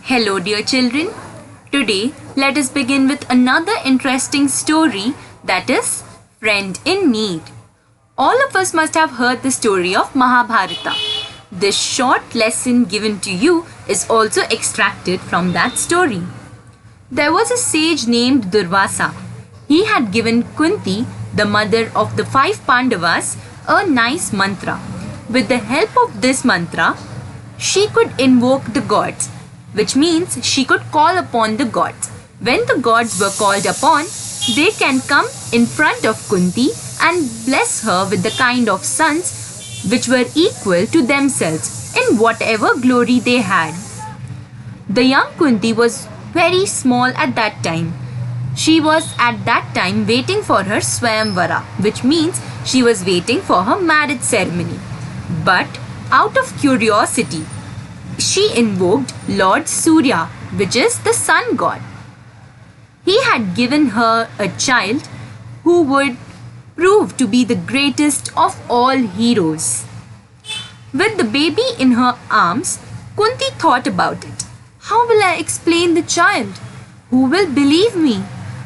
Hello, dear children. Today, let us begin with another interesting story, that is, Friend in Need. All of us must have heard the story of Mahabharata. This short lesson given to you is also extracted from that story. There was a sage named Durvasa. He had given Kunti, the mother of the 5 Pandavas, a nice mantra. With the help of this mantra, she could invoke the gods, which means she could call upon the gods. When the gods were called upon, they can come in front of Kunti and bless her with the kind of sons which were equal to themselves in whatever glory they had. The young Kunti was very small at that time. She was at that time waiting for her Swayamvara, which means she was waiting for her marriage ceremony. But out of curiosity, she invoked Lord Surya, which is the sun god. He had given her a child who would prove to be the greatest of all heroes. With the baby in her arms, Kunti thought about it. How will I explain the child? Who will believe me?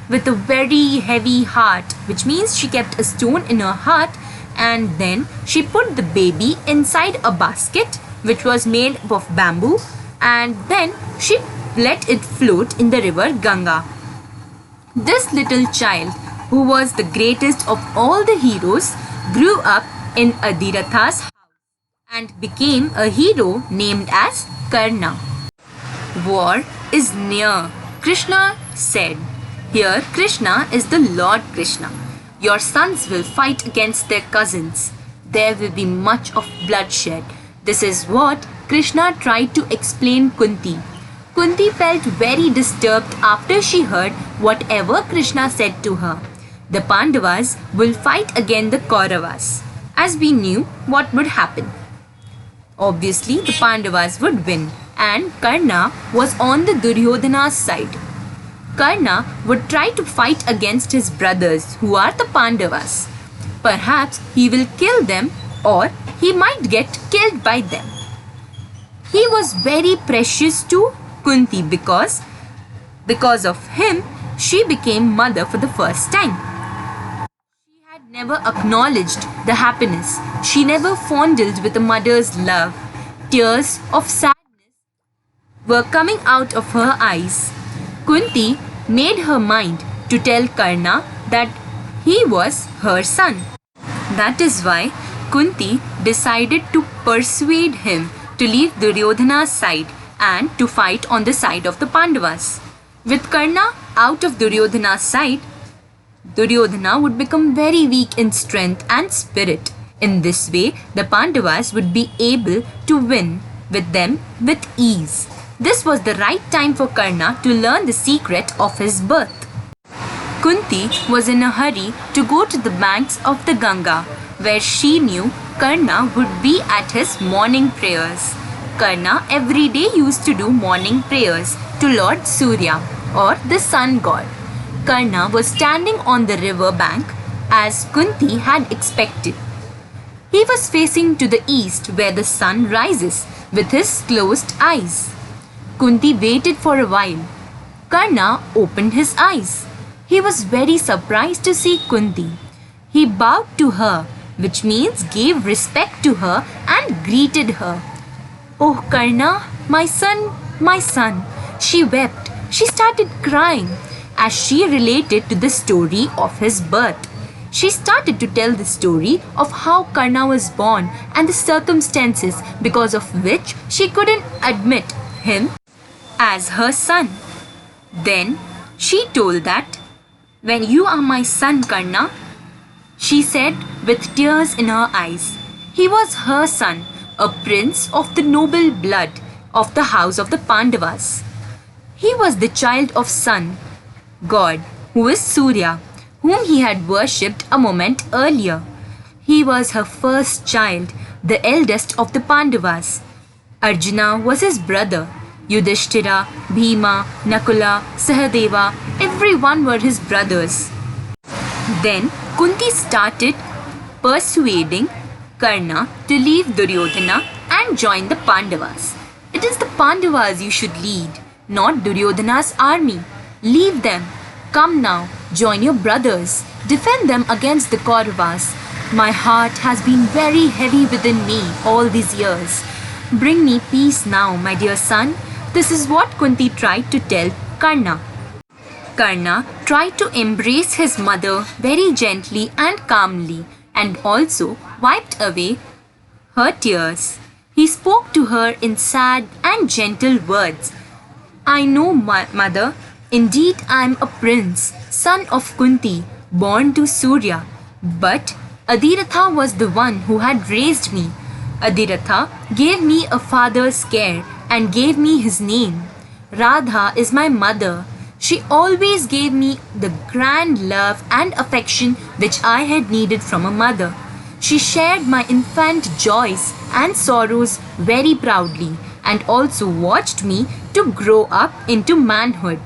With a very heavy heart, which means she kept a stone in her heart, and then she put the baby inside a basket which was made of bamboo, and then she let it float in the river Ganga. This little child, who was the greatest of all the heroes, grew up in Adhiratha's house and became a hero named as Karna. War is near, Krishna said. Here Krishna is the Lord Krishna. Your sons will fight against their cousins. There will be much of bloodshed. This is what Krishna tried to explain Kunti. Kunti felt very disturbed after she heard whatever Krishna said to her. The Pandavas will fight against the Kauravas. As we knew what would happen. Obviously, the Pandavas would win, and Karna was on the Duryodhana's side. Karna would try to fight against his brothers, who are the Pandavas. Perhaps he will kill them, or he might get killed by them. He was very precious to Kunti because of him, she became mother for the first time. She had never acknowledged the happiness. She never fondled with a mother's love. Tears of sadness were coming out of her eyes. Kunti made her mind to tell Karna that he was her son. That is why Kunti decided to persuade him to leave Duryodhana's side and to fight on the side of the Pandavas. With Karna out of Duryodhana's side, Duryodhana would become very weak in strength and spirit. In this way, the Pandavas would be able to win with them with ease. This was the right time for Karna to learn the secret of his birth. Kunti was in a hurry to go to the banks of the Ganga, where she knew Karna would be at his morning prayers. Karna every day used to do morning prayers to Lord Surya, or the sun god. Karna was standing on the river bank as Kunti had expected. He was facing to the east where the sun rises with his closed eyes. Kunti waited for a while. Karna opened his eyes. He was very surprised to see Kunti. He bowed to her, which means gave respect to her and greeted her. Oh Karna, my son, she wept. She started crying as she related to the story of his birth. She started to tell the story of how Karna was born and the circumstances because of which she couldn't admit him as her son. Then she told that, when you are my son Karna, she said with tears in her eyes. He was her son, a prince of the noble blood of the house of the Pandavas. He was the child of sun, God, who is Surya, whom he had worshipped a moment earlier. He was her first child, the eldest of the Pandavas. Arjuna was his brother. Yudhishthira, Bhima, Nakula, Sahadeva, everyone were his brothers. Then Kunti started persuading Karna to leave Duryodhana and join the Pandavas. It is the Pandavas you should lead. not Duryodhana's army. Leave them. Come now, join your brothers. Defend them against the Kauravas. My heart has been very heavy within me all these years. Bring me peace now, my dear son. This is what Kunti tried to tell Karna. Karna tried to embrace his mother very gently and calmly, and also wiped away her tears. He spoke to her in sad and gentle words. I know, my mother. Indeed, I am a prince, son of Kunti, born to Surya. But Adhiratha was the one who had raised me. Adhiratha gave me a father's care and gave me his name. Radha is my mother. She always gave me the grand love and affection which I had needed from a mother. She shared my infant joys and sorrows very proudly and also watched me to grow up into manhood.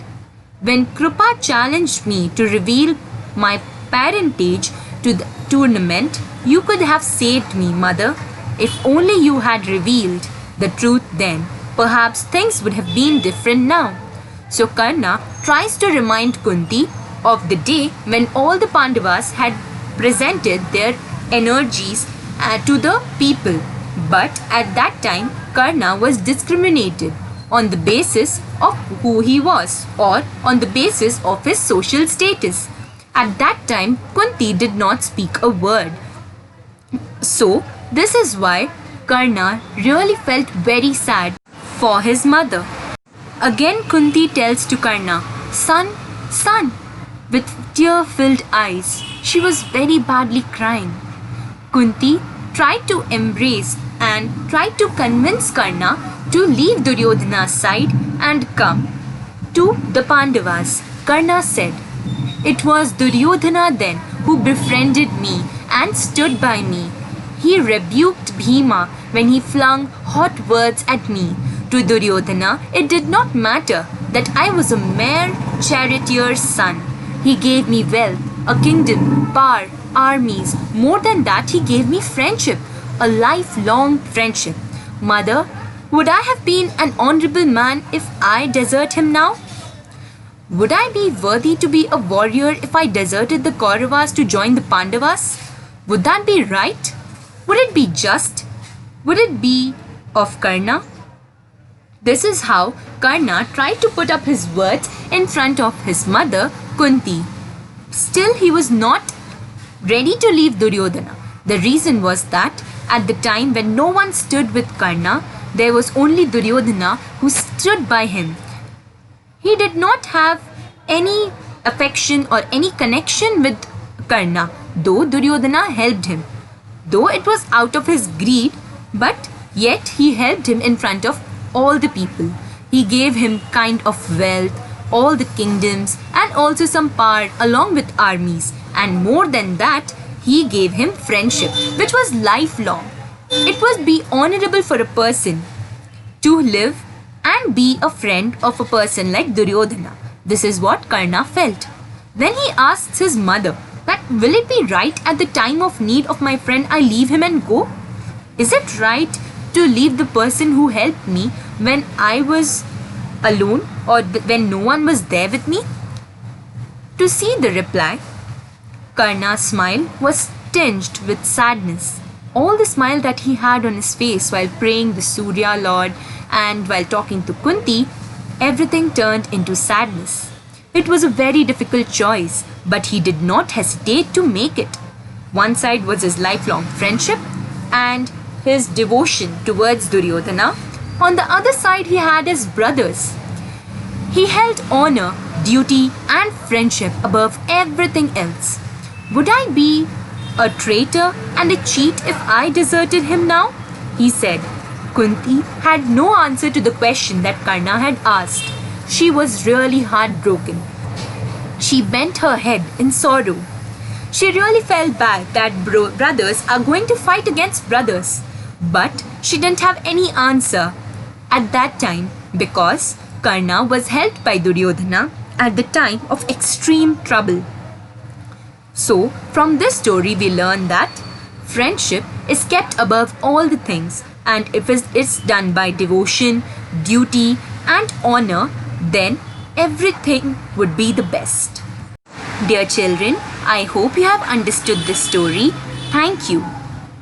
When Krupa challenged me to reveal my parentage to the tournament, you could have saved me, mother. If only you had revealed the truth then, perhaps things would have been different now. So Karna tries to remind Kunti of the day when all the Pandavas had presented their energies to the people. But at that time, Karna was discriminated on the basis of who he was or on the basis of his social status. At that time, Kunti did not speak a word. So, this is why Karna really felt very sad for his mother. Again, Kunti tells to Karna, Son, son, with tear-filled eyes. She was very badly crying. Kunti tried to embrace and tried to convince Karna to leave Duryodhana's side and come to the Pandavas. Karna said, It was Duryodhana then who befriended me and stood by me. He rebuked Bhima when he flung hot words at me. To Duryodhana, it did not matter that I was a mere charioteer's son. He gave me wealth, a kingdom, power, armies. More than that, he gave me friendship, a lifelong friendship. Mother, would I have been an honorable man if I desert him now? Would I be worthy to be a warrior if I deserted the Kauravas to join the Pandavas? Would that be right? Would it be just? Would it be of Karna? This is how Karna tried to put up his words in front of his mother, Kunti. Still, he was not ready to leave Duryodhana. The reason was that at the time when no one stood with Karna, there was only Duryodhana who stood by him. He did not have any affection or any connection with Karna, though Duryodhana helped him. Though it was out of his greed, but yet he helped him in front of all the people. He gave him kind of wealth, all the kingdoms, and also some power along with armies. And more than that, he gave him friendship, which was lifelong. It would be honorable for a person to live and be a friend of a person like Duryodhana. This is what Karna felt. Then he asks his mother that will it be right at the time of need of my friend I leave him and go? Is it right to leave the person who helped me when I was alone or when no one was there with me? To see the reply, Karna's smile was tinged with sadness. All the smile that he had on his face while praying the Surya Lord and while talking to Kunti, everything turned into sadness. It was a very difficult choice, but he did not hesitate to make it. One side was his lifelong friendship and his devotion towards Duryodhana. On the other side, he had his brothers. He held honor, duty, and friendship above everything else. Would I be a traitor and a cheat if I deserted him now? He said. Kunti had no answer to the question that Karna had asked. She was really heartbroken. She bent her head in sorrow. She really felt bad that brothers are going to fight against brothers. But she didn't have any answer at that time because Karna was helped by Duryodhana at the time of extreme trouble. So, from this story we learn that friendship is kept above all the things, and if it's done by devotion, duty and honor, then everything would be the best. Dear children, I hope you have understood this story. Thank you.